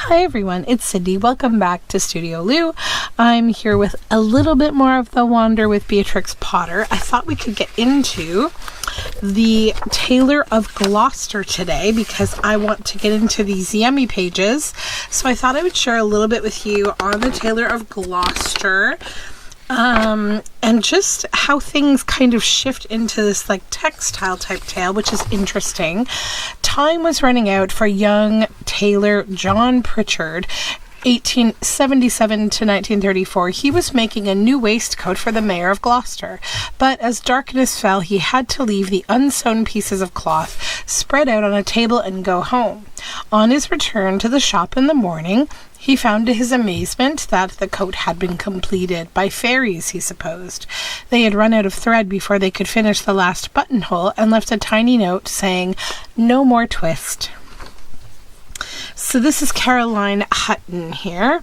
Hi everyone, it's Cindy. Welcome back to Studioloo. I'm here with a little bit more of the Wander with Beatrix Potter. I thought we could get into the Tailor of Gloucester today because I want to get into these yummy pages. So I thought I would share a little bit with you on the Tailor of Gloucester. And just how things kind of shift into this like textile type tale, which is interesting. Time was running out for young tailor John Pritchard, 1877 to 1934. He was making a new waistcoat for the mayor of Gloucester, but as darkness fell, he had to leave the unsewn pieces of cloth spread out on a table and go home. On his return to the shop in the morning, he found to his amazement that the coat had been completed by fairies, he supposed. They had run out of thread before they could finish the last buttonhole and left a tiny note saying, "No more twist." So this is Caroline Hutton here.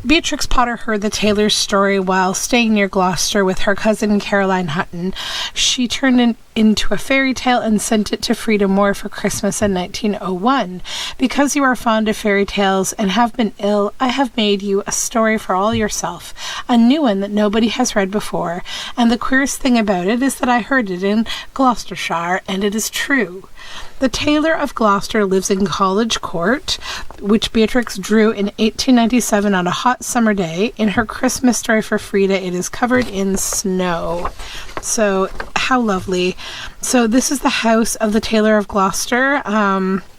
Beatrix Potter heard the tailor's story while staying near Gloucester with her cousin Caroline Hutton. She turned it into a fairy tale and sent it to Frida Moore for Christmas in 1901. Because you are fond of fairy tales and have been ill, I have made you a story for all yourself, a new one that nobody has read before, and the queerest thing about it is that I heard it in Gloucestershire, and it is true. The Tailor of Gloucester lives in College Court, which Beatrix drew in 1897 on a hot summer day. In her Christmas story for Frida, it is covered in snow. So, how lovely. So, this is the house of the Tailor of Gloucester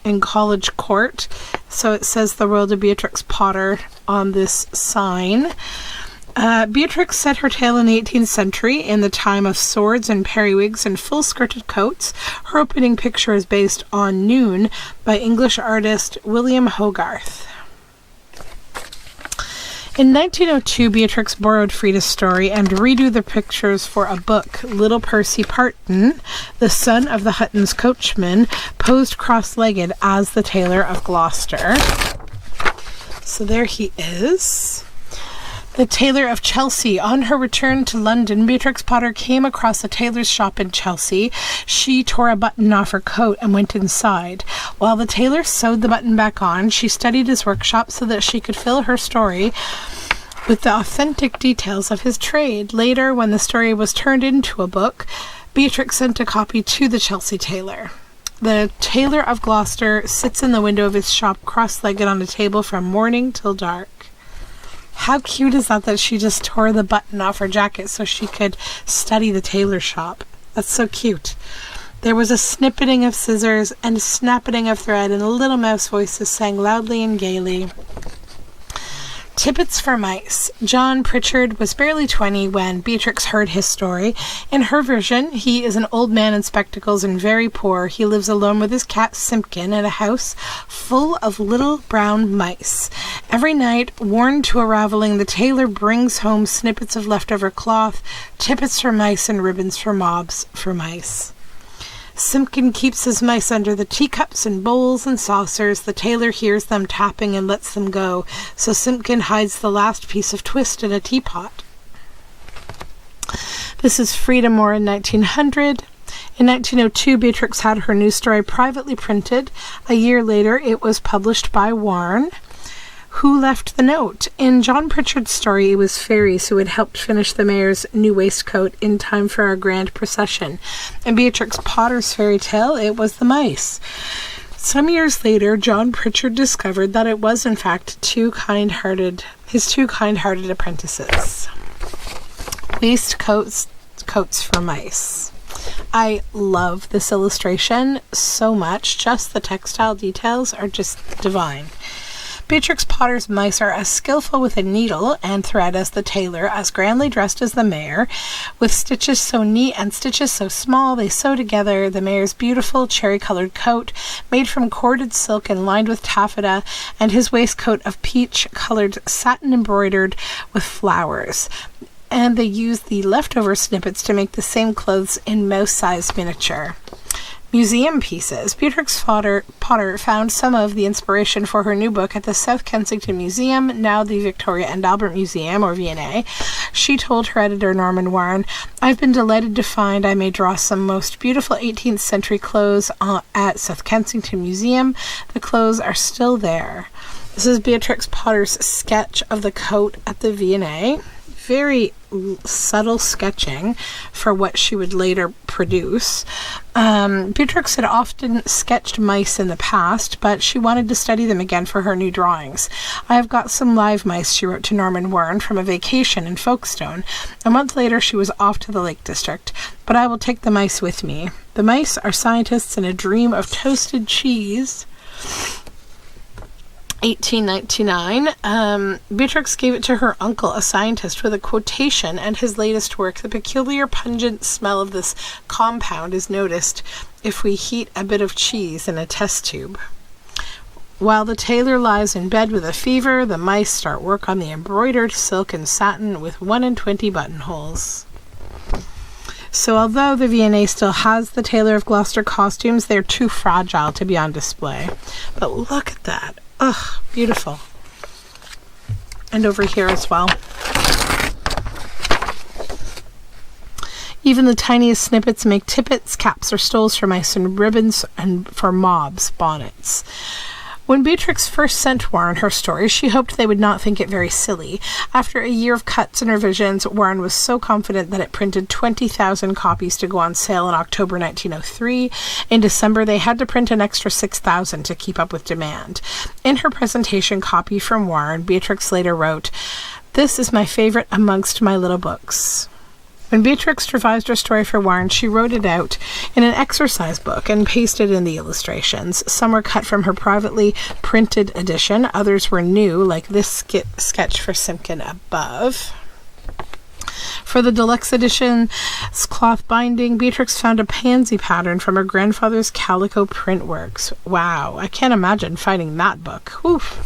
in College Court. So, it says the World of Beatrix Potter on this sign. Beatrix set her tale in the 18th century in the time of swords and periwigs and full-skirted coats. Her opening picture is based on Noon by English artist William Hogarth. In 1902, Beatrix borrowed Frida's story and redo the pictures for a book. Little Percy Parton, the son of the Hutton's coachman, posed cross-legged as the Tailor of Gloucester. So there he is. The Tailor of Chelsea. On her return to London, Beatrix Potter came across a tailor's shop in Chelsea. She tore a button off her coat and went inside. While the tailor sewed the button back on, she studied his workshop so that she could fill her story with the authentic details of his trade. Later, when the story was turned into a book, Beatrix sent a copy to the Chelsea tailor. The Tailor of Gloucester sits in the window of his shop cross-legged on a table from morning till dark. How cute is that she just tore the button off her jacket so she could study the tailor shop? That's so cute. There was a snippeting of scissors and a snappeting of thread, and the little mouse voices sang loudly and gaily. Tippets for mice. John Pritchard was barely 20 when Beatrix heard his story. In her version, he is an old man in spectacles and very poor. He lives alone with his cat Simpkin in a house full of little brown mice. Every night, worn to a raveling, the tailor brings home snippets of leftover cloth, tippets for mice, and ribbons for mobs for mice. Simpkin keeps his mice under the teacups and bowls and saucers. The tailor hears them tapping and lets them go, so Simpkin hides the last piece of twist in a teapot. This is Frida Moore in 1900. In 1902, Beatrix had her new story privately printed. A year later, it was published by Warren. Who left the note? In John Pritchard's story, it was fairies who had helped finish the mayor's new waistcoat in time for our grand procession. In Beatrix Potter's fairy tale, it was the mice. Some years later, John Pritchard discovered that it was, in fact, his two kind-hearted apprentices. Waistcoats for mice. I love this illustration so much. Just the textile details are just divine. Beatrix Potter's mice are as skillful with a needle and thread as the tailor, as grandly dressed as the mayor. With stitches so neat and stitches so small, they sew together the mayor's beautiful cherry-colored coat, made from corded silk and lined with taffeta, and his waistcoat of peach-colored satin embroidered with flowers. And they use the leftover snippets to make the same clothes in mouse-sized miniature. museum pieces. Beatrix Potter found some of the inspiration for her new book at the South Kensington Museum, now the Victoria and Albert Museum, or V&A. She told her editor, Norman Warren, "I've been delighted to find I may draw some most beautiful 18th century clothes at South Kensington Museum. The clothes are still there." This is Beatrix Potter's sketch of the coat at the V&A. Very subtle sketching for what she would later produce. Beatrix had often sketched mice in the past, but she wanted to study them again for her new drawings. "I have got some live mice," she wrote to Norman Warren, "from a vacation in Folkestone. A month later she was off to the Lake District, but I will take the mice with me. The mice are scientists in a dream of toasted cheese." 1899. Beatrix gave it to her uncle, a scientist, with a quotation, and his latest work. "The peculiar pungent smell of this compound is noticed if we heat a bit of cheese in a test tube. While the tailor lies in bed with a fever, the mice start work on the embroidered silk and satin with 21 buttonholes." So although the V&A still has the Tailor of Gloucester costumes, they're too fragile to be on display. But look at that. Ugh, beautiful. And over here as well. Even the tiniest snippets make tippets, caps or stoles for mice, and ribbons and for mobs' bonnets. When Beatrix first sent Warren her story, she hoped they would not think it very silly. After a year of cuts and revisions, Warren was so confident that it printed 20,000 copies to go on sale in October 1903. In December, they had to print an extra 6,000 to keep up with demand. In her presentation copy from Warren, Beatrix later wrote, "This is my favorite amongst my little books." When Beatrix revised her story for Warren, she wrote it out in an exercise book and pasted in the illustrations. Some were cut from her privately printed edition. Others were new, like this sketch for Simpkin above. For the deluxe edition's cloth binding, Beatrix found a pansy pattern from her grandfather's calico print works. Wow, I can't imagine finding that book. Oof.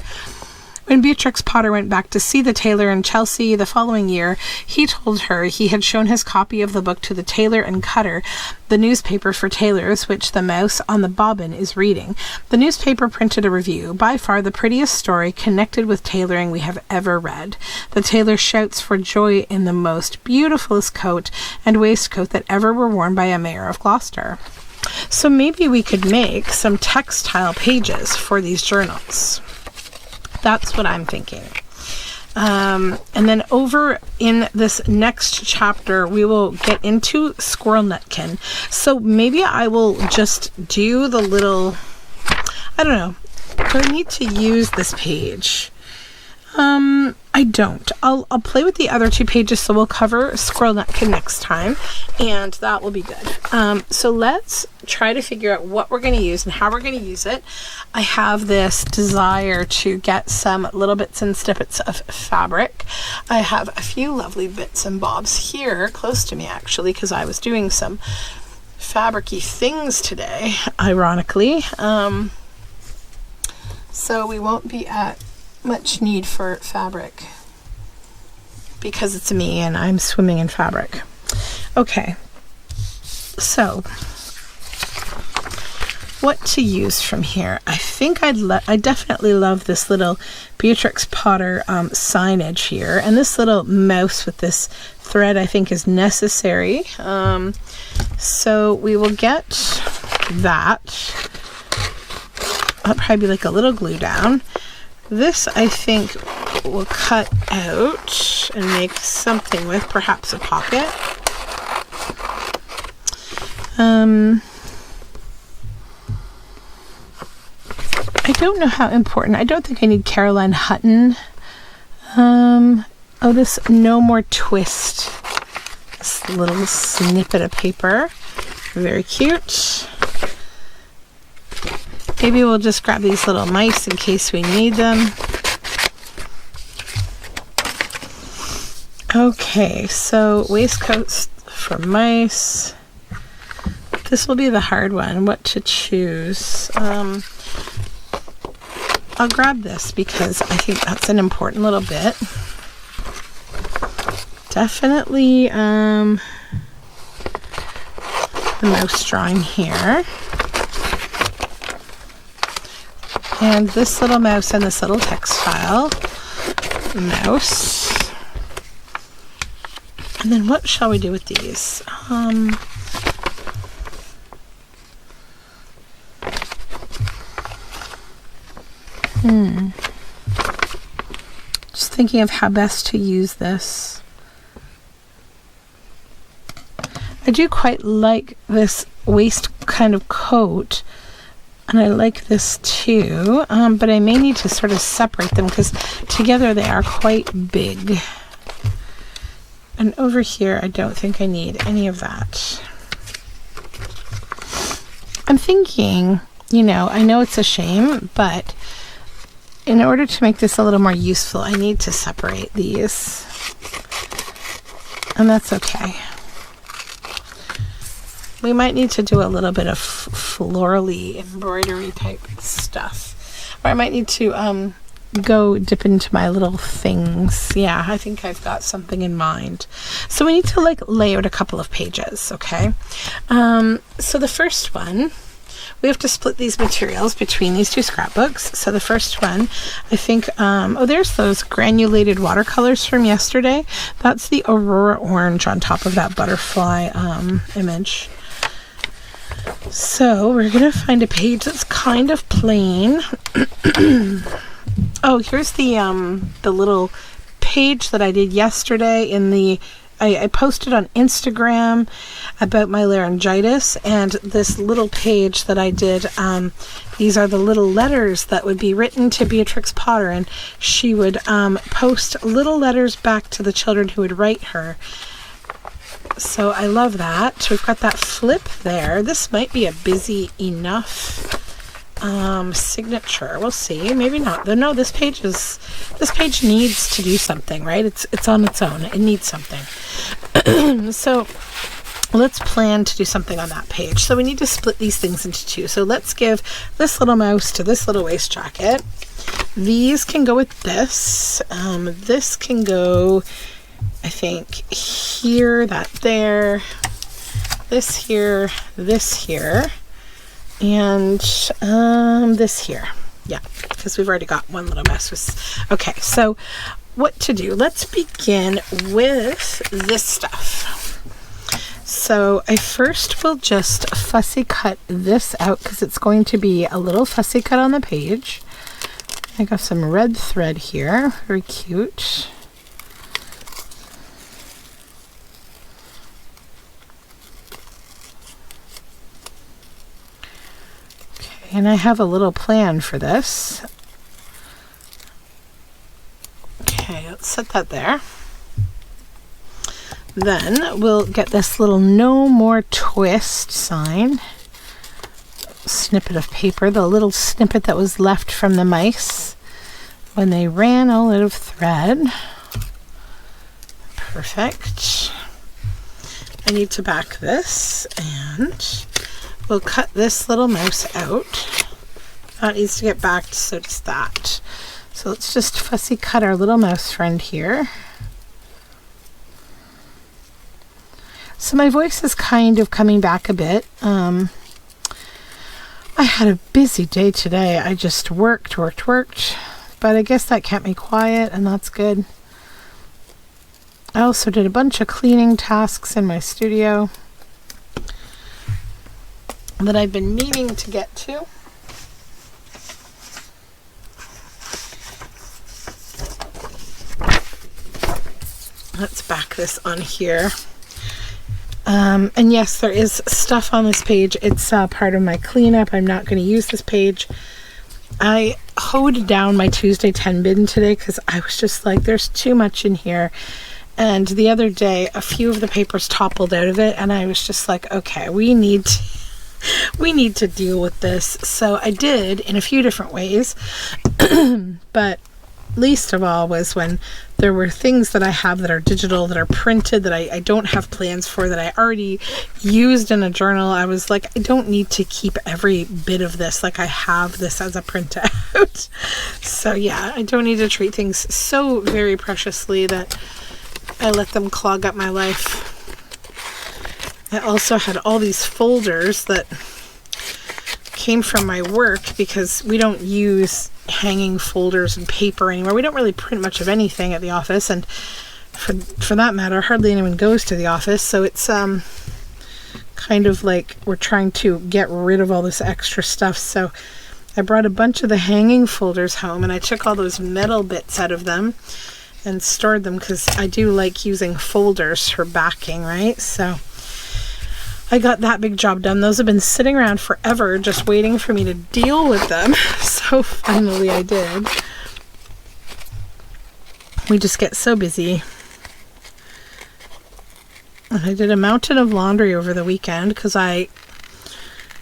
When Beatrix Potter went back to see the tailor in Chelsea the following year, he told her he had shown his copy of the book to the Tailor and Cutter, the newspaper for tailors, which the mouse on the bobbin is reading. The newspaper printed a review, "By far the prettiest story connected with tailoring we have ever read. The tailor shouts for joy in the most beautifulest coat and waistcoat that ever were worn by a mayor of Gloucester." So maybe we could make some textile pages for these journals. That's what I'm thinking. And then over in this next chapter, we will get into Squirrel Nutkin. So maybe I will just do the little, I don't know, do I need to use this page? I don't. I'll play with the other two pages, so we'll cover Squirrel Nutkin next time, and that will be good. So let's try to figure out what we're going to use and how we're going to use it. I have this desire to get some little bits and snippets of fabric. I have a few lovely bits and bobs here, close to me actually, because I was doing some fabric-y things today, ironically. So we won't be at much need for fabric because it's me and I'm swimming in fabric. Okay, so what to use from here? I think I definitely love this little Beatrix Potter signage here, and this little mouse with this thread I think is necessary. So we will get that. I'll probably like a little glue down. This, I think, we'll cut out and make something with, perhaps a pocket. I don't know how important. I don't think I need Caroline Hutton. Oh, this No More Twist. This little snippet of paper. Very cute. Maybe we'll just grab these little mice in case we need them. Okay, so waistcoats for mice. This will be the hard one, what to choose. I'll grab this because I think that's an important little bit. Definitely the mouse drawing here. and this little mouse and this little textile mouse. And then what shall we do with these? Just thinking of how best to use this. I do quite like this waist kind of coat, and I like this too, but I may need to sort of separate them because together they are quite big. And over here, I don't think I need any of that. I'm thinking, you know, I know it's a shame, but in order to make this a little more useful, I need to separate these. And that's okay. We might need to do a little bit of florally embroidery type stuff. Or I might need to go dip into my little things. Yeah, I think I've got something in mind. So we need to like lay out a couple of pages, okay? So the first one, we have to split these materials between these two scrapbooks. So the first one, I think, oh, there's those granulated watercolors from yesterday. That's the Aurora Orange on top of that butterfly image. So we're going to find a page that's kind of plain. Oh, here's the little page that I did yesterday in the I posted on Instagram about my laryngitis, and this little page that I did, these are the little letters that would be written to Beatrix Potter, and she would post little letters back to the children who would write her. So I love that. We've got that flip there. This might be a busy enough signature. We'll see. Maybe not. No, this page needs to do something, right? It's on its own. It needs something. So let's plan to do something on that page. So we need to split these things into two. So let's give this little mouse to this little waist jacket. These can go with this. This can go, I think, here, that there, this here, and this here. Yeah, because we've already got one little mouse. Okay, so what to do? Let's begin with this stuff. So I first will just fussy cut this out because it's going to be a little fussy cut on the page. I got some red thread here, very cute. And I have a little plan for this. Okay, let's set that there. Then we'll get this little no more twist sign. Snippet of paper, the little snippet that was left from the mice when they ran all out of thread. Perfect. I need to back this, and we'll cut this little mouse out. That needs to get backed, so does that. So let's just fussy cut our little mouse friend here. So my voice is kind of coming back a bit. I had a busy day today. I just worked. But I guess that kept me quiet, and that's good. I also did a bunch of cleaning tasks in my studio that I've been meaning to get to. Let's back this on here. And yes, there is stuff on this page. It's part of my cleanup. I'm not going to use this page. I hoed down my Tuesday 10 bin today because I was just like, there's too much in here. And the other day, a few of the papers toppled out of it, and I was just like, okay, we need to deal with this. So I did in a few different ways, but least of all was when there were things that I have that are digital, that are printed, that I don't have plans for, that I already used in a journal. I was like, I don't need to keep every bit of this. Like, I have this as a printout. So yeah, I don't need to treat things so very preciously that I let them clog up my life. I also had all these folders that came from my work, because we don't use hanging folders and paper anymore. We don't really print much of anything at the office, and for that matter, hardly anyone goes to the office. So it's kind of like we're trying to get rid of all this extra stuff. So I brought a bunch of the hanging folders home, and I took all those metal bits out of them and stored them, because I do like using folders for backing, right? So I got that big job done. Those have been sitting around forever just waiting for me to deal with them. So finally I did. We just get so busy. And I did a mountain of laundry over the weekend because I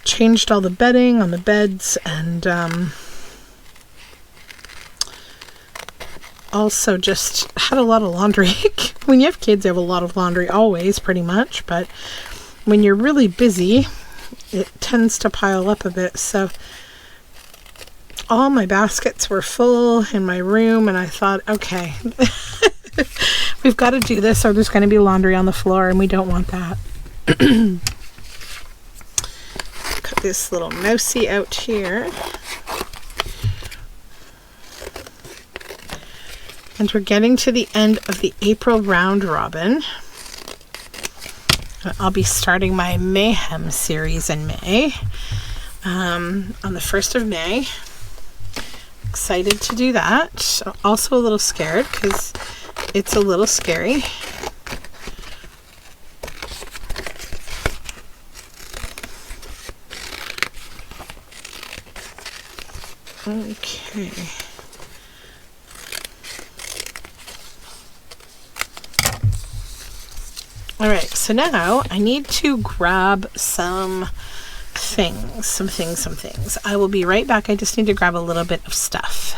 changed all the bedding on the beds, and also just had a lot of laundry. When you have kids, you have a lot of laundry always, pretty much, but when you're really busy, it tends to pile up a bit. So all my baskets were full in my room, and I thought, okay, we've got to do this, or there's going to be laundry on the floor, and we don't want that. Cut this little mousey out here. And we're getting to the end of the April round robin. I'll be starting my Mayhem series in May, on the 1st of May. Excited to do that. Also a little scared because it's a little scary. Okay. Alright, so now I need to grab some things. I will be right back. I just need to grab a little bit of stuff.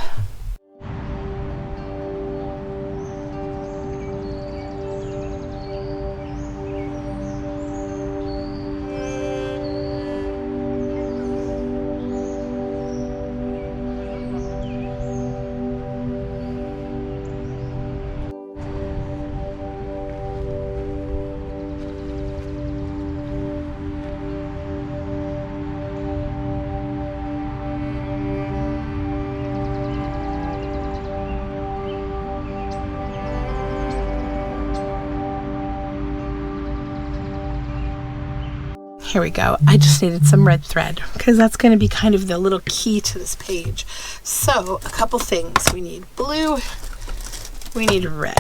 Here we go. I just needed some red thread because that's going to be kind of the little key to this page. So a couple things. We need blue. We need red.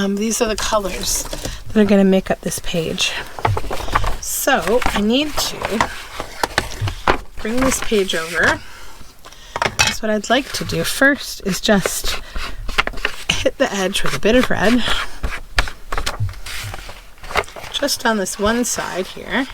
These are the colors that are going to make up this page. So I need to bring this page over. That's what I'd like to do first, is just hit the edge with a bit of red. Just on this one side here.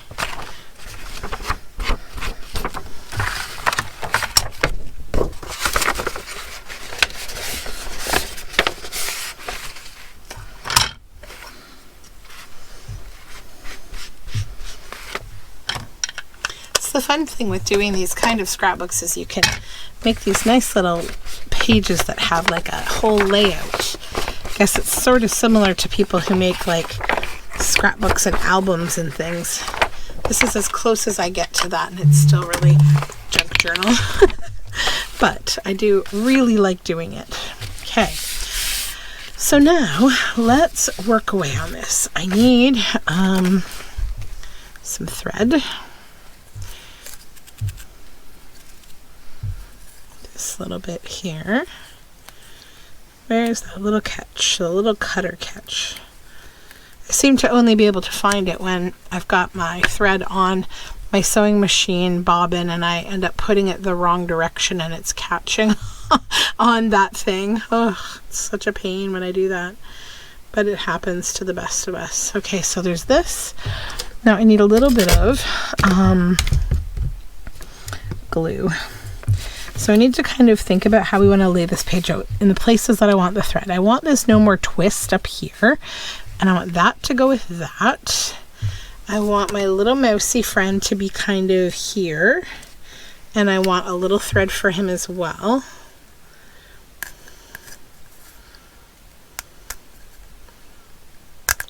The fun thing with doing these kind of scrapbooks is you can make these nice little pages that have like a whole layout. I guess it's sort of similar to people who make like scrapbooks and albums and things. This is as close as I get to that, and it's still really junk journal. But I do really like doing it. Okay, so now let's work away on this. I need some thread. This little bit here. Where's that little catch? The little cutter catch. I seem to only be able to find it when I've got my thread on my sewing machine bobbin and I end up putting it the wrong direction and it's catching on that thing. Oh, it's such a pain when I do that. But it happens to the best of us. Okay, so there's this. Now I need a little bit of glue. So I need to kind of think about how we want to lay this page out in the places that I want the thread. I want this no more twist up here, and I want that to go with that. I want my little mousy friend to be kind of here, and I want a little thread for him as well.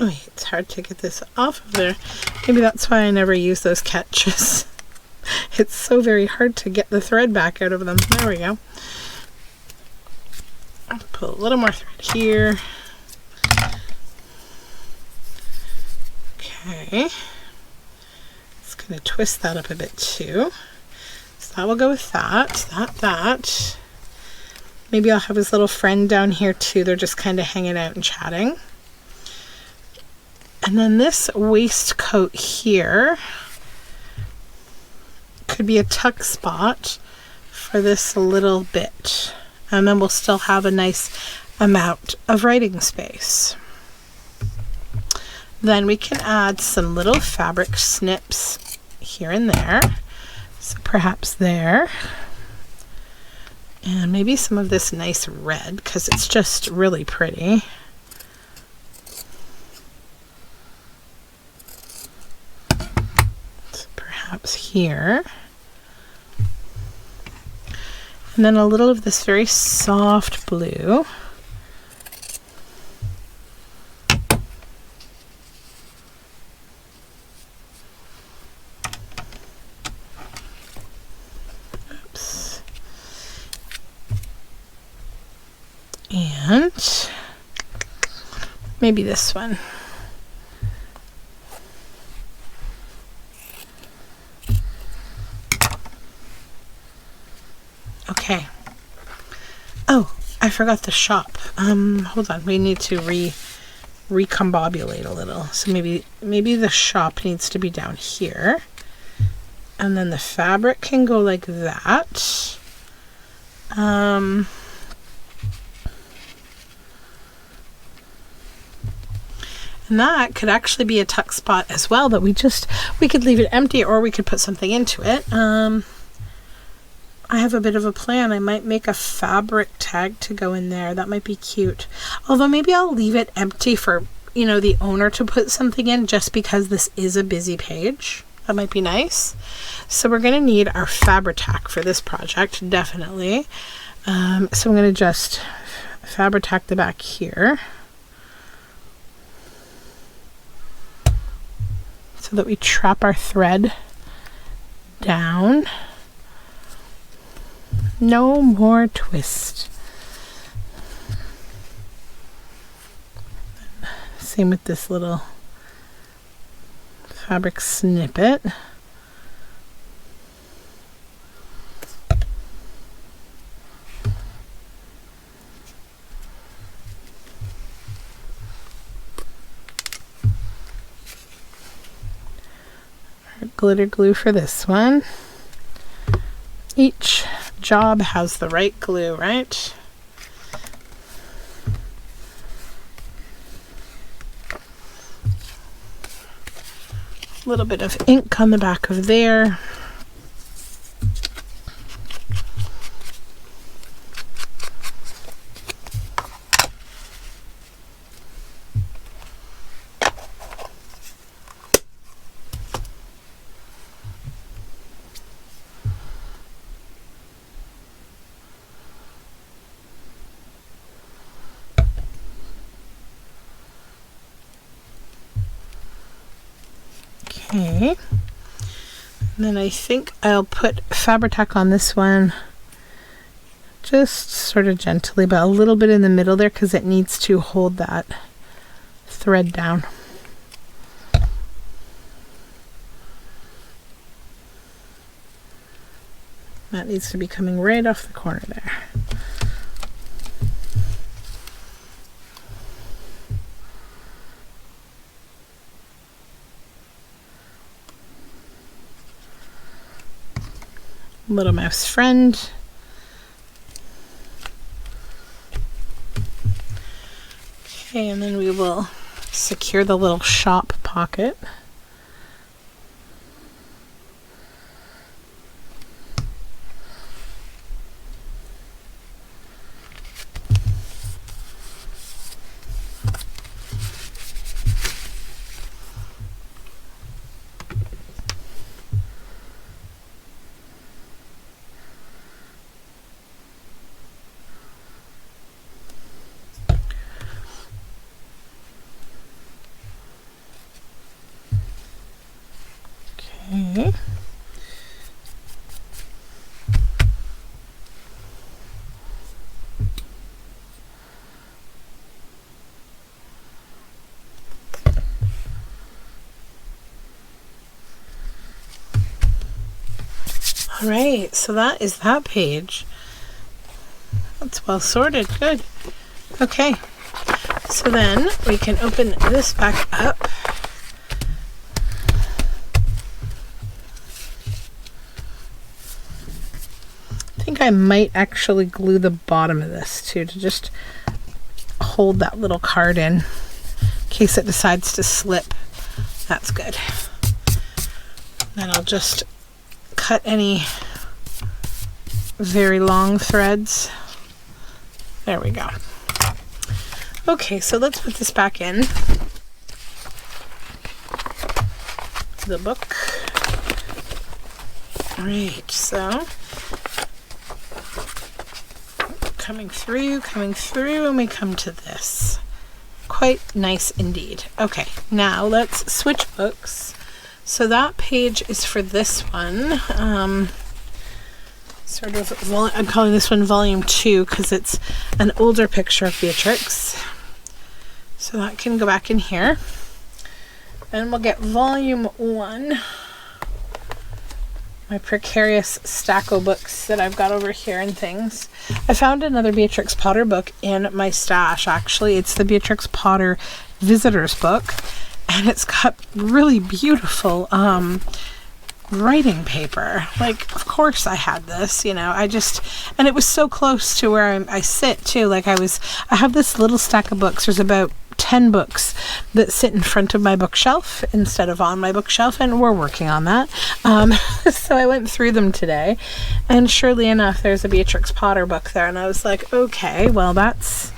Oh, it's hard to get this off of there. Maybe that's why I never use those catches. It's so very hard to get the thread back out of them. There we go. I'll put a little more thread here. Okay. Just going to twist that up a bit too. So that will go with that. Maybe I'll have his little friend down here too. They're just kind of hanging out and chatting. And then this waistcoat here could be a tuck spot for this little bit. And then we'll still have a nice amount of writing space. Then we can add some little fabric snips here and there. So perhaps there. And maybe some of this nice red because it's just really pretty. So perhaps here. And then a little of this very soft blue. Oops. And maybe this one. Okay. Oh, I forgot the shop. Hold on. We need to recombobulate a little. So maybe the shop needs to be down here. And then the fabric can go like that. And that could actually be a tuck spot as well, but we could leave it empty or we could put something into it. I have a bit of a plan. I might make a fabric tag to go in there. That might be cute. Although maybe I'll leave it empty for, the owner to put something in just because this is a busy page. That might be nice. So we're going to need our Fabri-Tac for this project, definitely. So I'm going to just Fabri-Tac the back here. So that we trap our thread down. No more twist. Same with this little fabric snippet. Our glitter glue for this one. Each job has the right glue, right? A little bit of ink on the back of there. Okay, and then I think I'll put Fabri-Tac on this one just sort of gently, but a little bit in the middle there because it needs to hold that thread down. That needs to be coming right off the corner there. Little mouse friend. Okay, and then we will secure the little shop pocket. All right, so that is that page. That's well sorted, good. Okay, so then we can open this back up. I think I might actually glue the bottom of this too to just hold that little card in case it decides to slip. That's good. Then I'll just cut any very long threads. There we go. Okay, so let's put this back in the book. All right, so coming through, and we come to this. Quite nice indeed. Okay, now let's switch books. So that page is for this one. I'm calling this one volume 2 because it's an older picture of Beatrix. So that can go back in here. And we'll get volume 1. My precarious stack of books that I've got over here and things. I found another Beatrix Potter book in my stash, actually. It's the Beatrix Potter Visitors book. And it's got really beautiful writing paper. Like, of course I had this, you know. And it was so close to where I sit too. Like I have this little stack of books. There's about 10 books that sit in front of my bookshelf instead of on my bookshelf, and we're working on that. So I went through them today, and surely enough, there's a Beatrix Potter book there, and I was like, okay, well, that's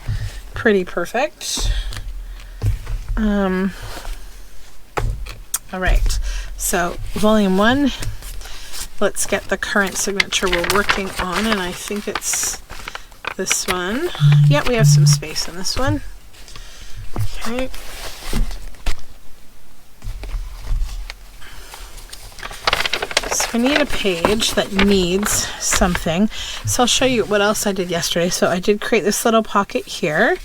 pretty perfect. All right, so volume 1, let's get the current signature we're working on, and I think it's this one. Yep, we have some space in this one. Okay. So I need a page that needs something. So I'll show you what else I did yesterday. So I did create this little pocket here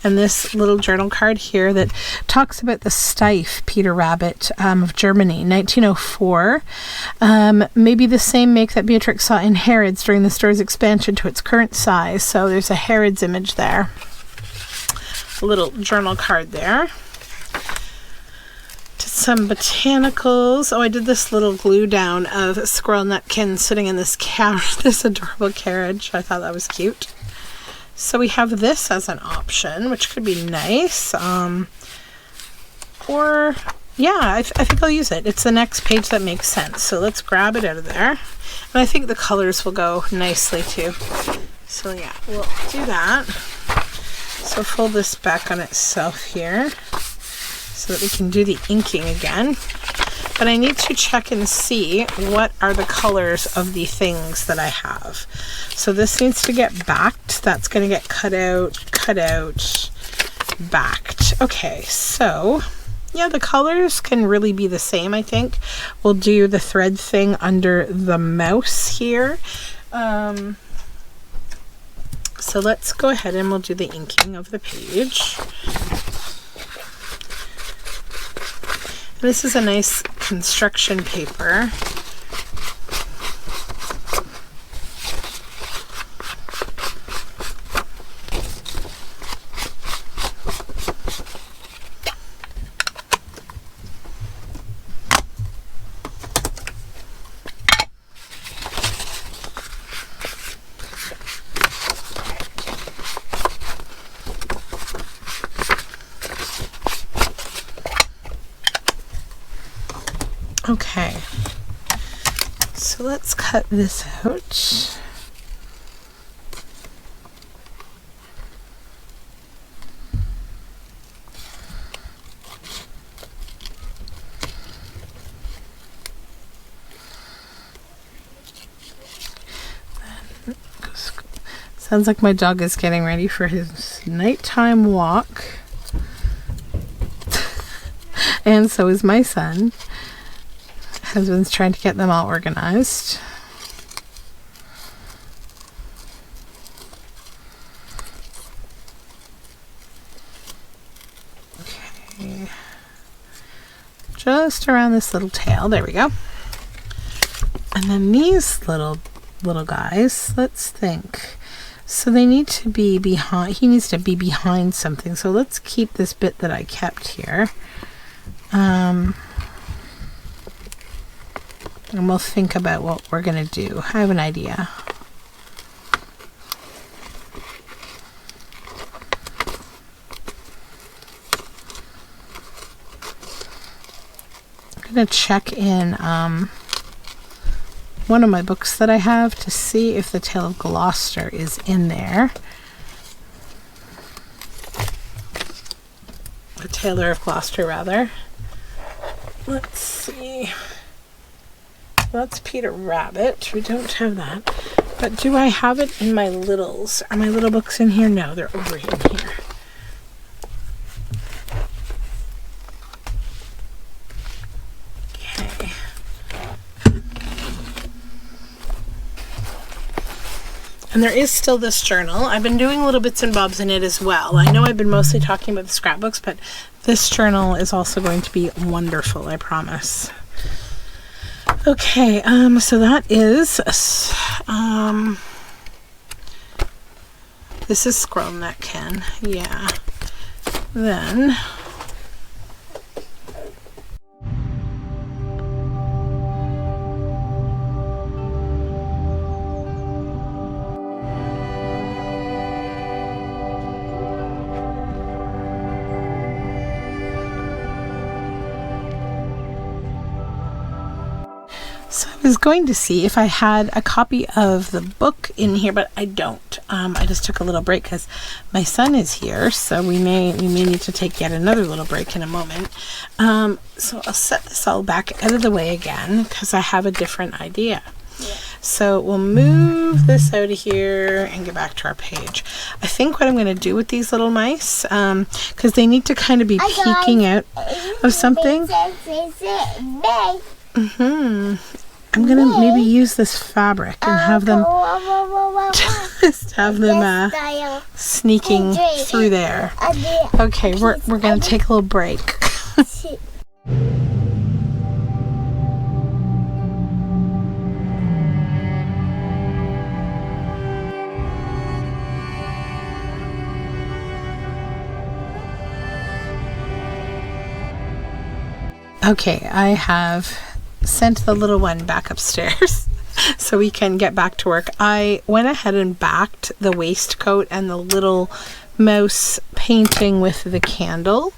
and this little journal card here that talks about the Steiff Peter Rabbit of Germany, 1904. Maybe the same make that Beatrix saw in Harrods during the store's expansion to its current size. So there's a Harrods image there. A little journal card there. Did some botanicals. Oh, I did this little glue down of Squirrel Nutkin sitting in this this adorable carriage. I thought that was cute. So we have this as an option, which could be nice. Or, yeah, I think I'll use it. It's the next page that makes sense. So let's grab it out of there. And I think the colors will go nicely too. So yeah, we'll do that. So fold this back on itself here so that we can do the inking again. But I need to check and see what are the colors of the things that I have. So this needs to get backed. That's going to get cut out, backed. Okay, so yeah, the colors can really be the same, I think. We'll do the thread thing under the mouse here. So let's go ahead and we'll do the inking of the page. This is a nice construction paper. Okay, so let's cut this out. Sounds like my dog is getting ready for his nighttime walk. And so is my son. Husband's trying to get them all organized. Okay. Just around this little tail. There we go. And then these little guys, let's think. So they need to be behind, he needs to be behind something. So let's keep this bit that I kept here. And we'll think about what we're going to do. I have an idea. I'm going to check in one of my books that I have to see if the Tale of Gloucester is in there. The Tailor of Gloucester, rather. Let's see. That's Peter Rabbit. We don't have that. But do I have it in my littles? Are my little books in here? No, they're over in here. Okay. And there is still this journal. I've been doing little bits and bobs in it as well. I know I've been mostly talking about the scrapbooks, but this journal is also going to be wonderful, I promise. Okay, so that is, this is Squirrel Neck Ken, yeah. Then, so I was going to see if I had a copy of the book in here, but I don't. I just took a little break because my son is here, so we may need to take yet another little break in a moment. So I'll set this all back out of the way again because I have a different idea. Yeah. So we'll move this out of here and get back to our page. I think what I'm going to do with these little mice, because they need to kind of be peeking out of something. I'm going to maybe use this fabric and have them just have them sneaking through there. Okay, we're going to take a little break. Okay, I have sent the little one back upstairs so we can get back to work. I went ahead and backed the waistcoat and the little mouse painting with the candle,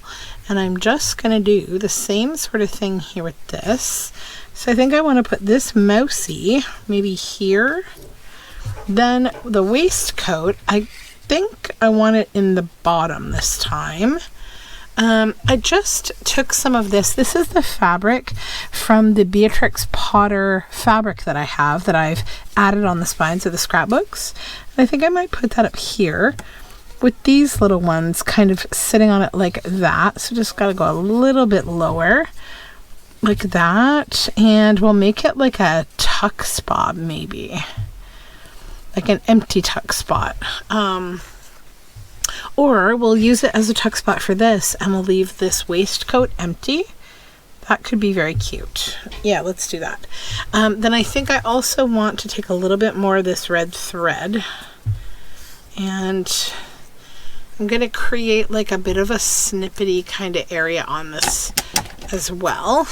and I'm just going to do the same sort of thing here with this. So I think I want to put this mousey maybe here. Then the waistcoat, I think I want it in the bottom this time. I just took some of this. This is the fabric from the Beatrix Potter fabric that I have that I've added on the spines of the scrapbooks. And I think I might put that up here with these little ones kind of sitting on it like that. So just got to go a little bit lower like that. And we'll make it like a tuck spot maybe. Like an empty tuck spot. Or we'll use it as a tuck spot for this and we'll leave this waistcoat empty. That could be very cute. Yeah, let's do that. Then I think I also want to take a little bit more of this red thread and I'm going to create like a bit of a snippety kind of area on this as well.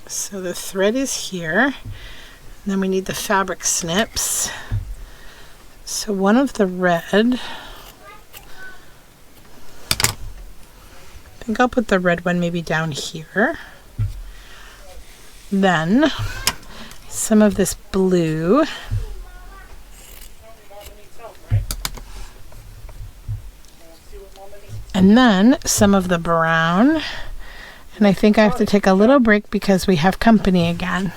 So the thread is here. And then we need the fabric snips. So one of the red, I think I'll put the red one maybe down here. Then some of this blue. And then some of the brown. And I think I have to take a little break because we have company again.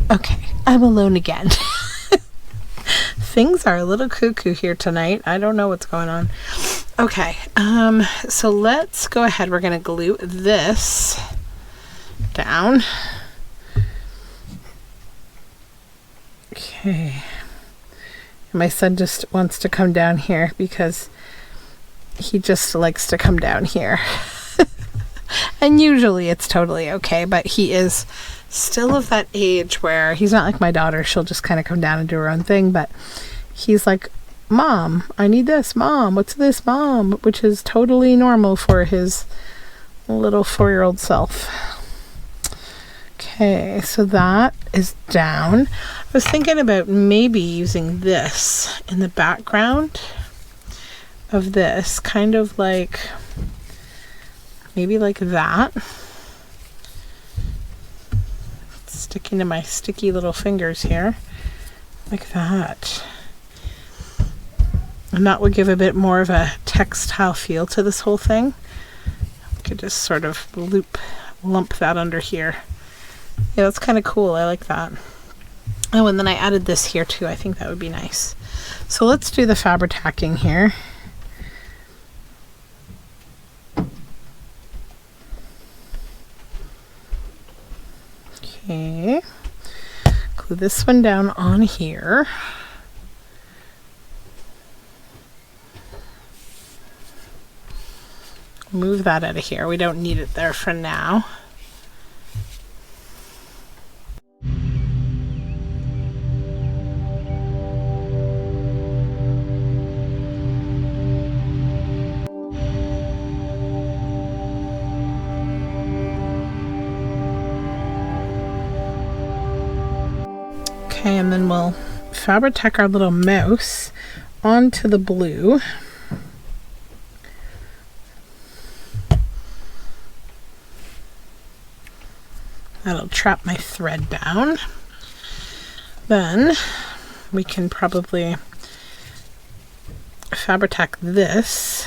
Okay, I'm alone again. Things are a little cuckoo here tonight. I don't know what's going on. Okay, so let's go ahead. We're going to glue this down. Okay. My son just wants to come down here because he just likes to come down here. And usually it's totally okay, but he is still of that age where he's not like my daughter. She'll just kind of come down and do her own thing, but he's like, Mom, I need this. Mom, what's this? Mom, which is totally normal for his little 4-year-old self. Okay, so that is down. I was thinking about maybe using this in the background of this, kind of like, maybe like that. Sticking to my sticky little fingers here, like that. And that would give a bit more of a textile feel to this whole thing. I could just sort of lump that under here. Yeah, that's kind of cool. I like that. Oh, and then I added this here too. I think that would be nice. So let's do the fabric tacking here. Okay. Glue this one down on here. Move that out of here. We don't need it there for now. Okay, and then we'll fabric tack our little mouse onto the blue. That'll trap my thread down. Then we can probably fabric tack this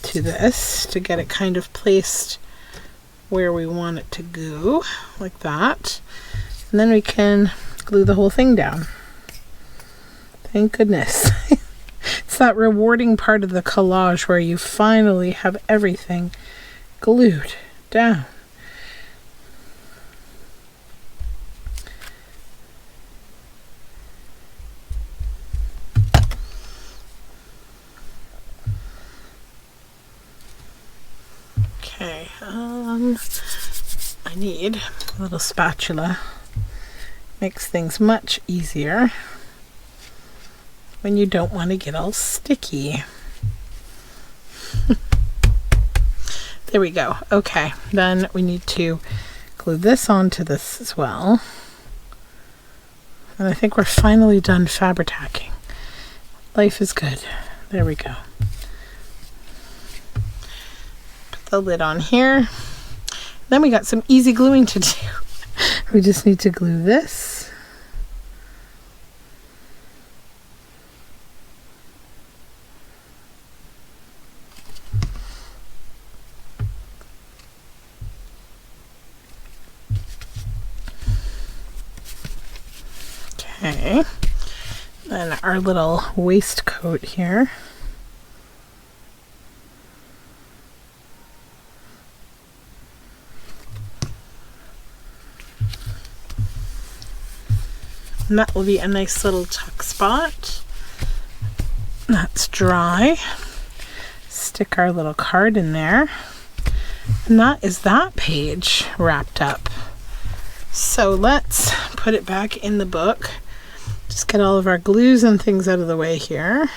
to this to get it kind of placed where we want it to go, like that. And then we can glue the whole thing down. Thank goodness. It's that rewarding part of the collage where you finally have everything glued down. Okay, I need a little spatula. Makes things much easier when you don't want to get all sticky. There we go. Okay, then we need to glue this onto this as well. And I think we're finally done fabric tacking. Life is good. There we go. The lid on here. Then we got some easy gluing to do. We just need to glue this. Okay. Then our little waistcoat here. And that will be a nice little tuck spot. That's dry. Stick our little card in there. And that is that page wrapped up. So let's put it back in the book. Just get all of our glues and things out of the way here.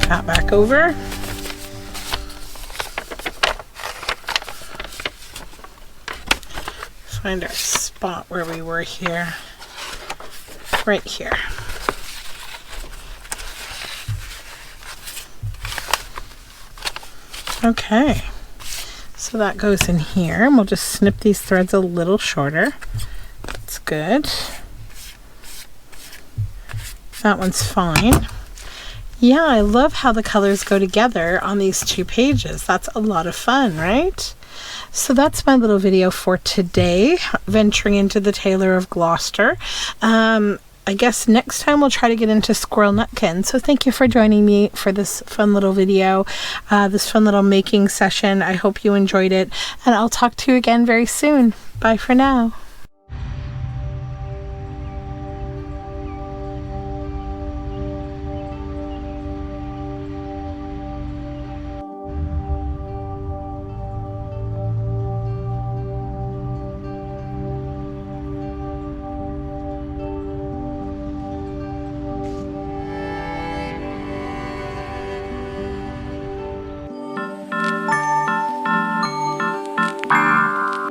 That back over. Find our spot where we were here. Right here. Okay. So that goes in here, and we'll just snip these threads a little shorter. That's good. That one's fine. Yeah, I love how the colors go together on these 2 pages. That's a lot of fun, right? So that's my little video for today, venturing into the Tailor of Gloucester. I guess next time we'll try to get into Squirrel Nutkin. So thank you for joining me for this fun little video, this fun little making session. I hope you enjoyed it, and I'll talk to you again very soon. Bye for now.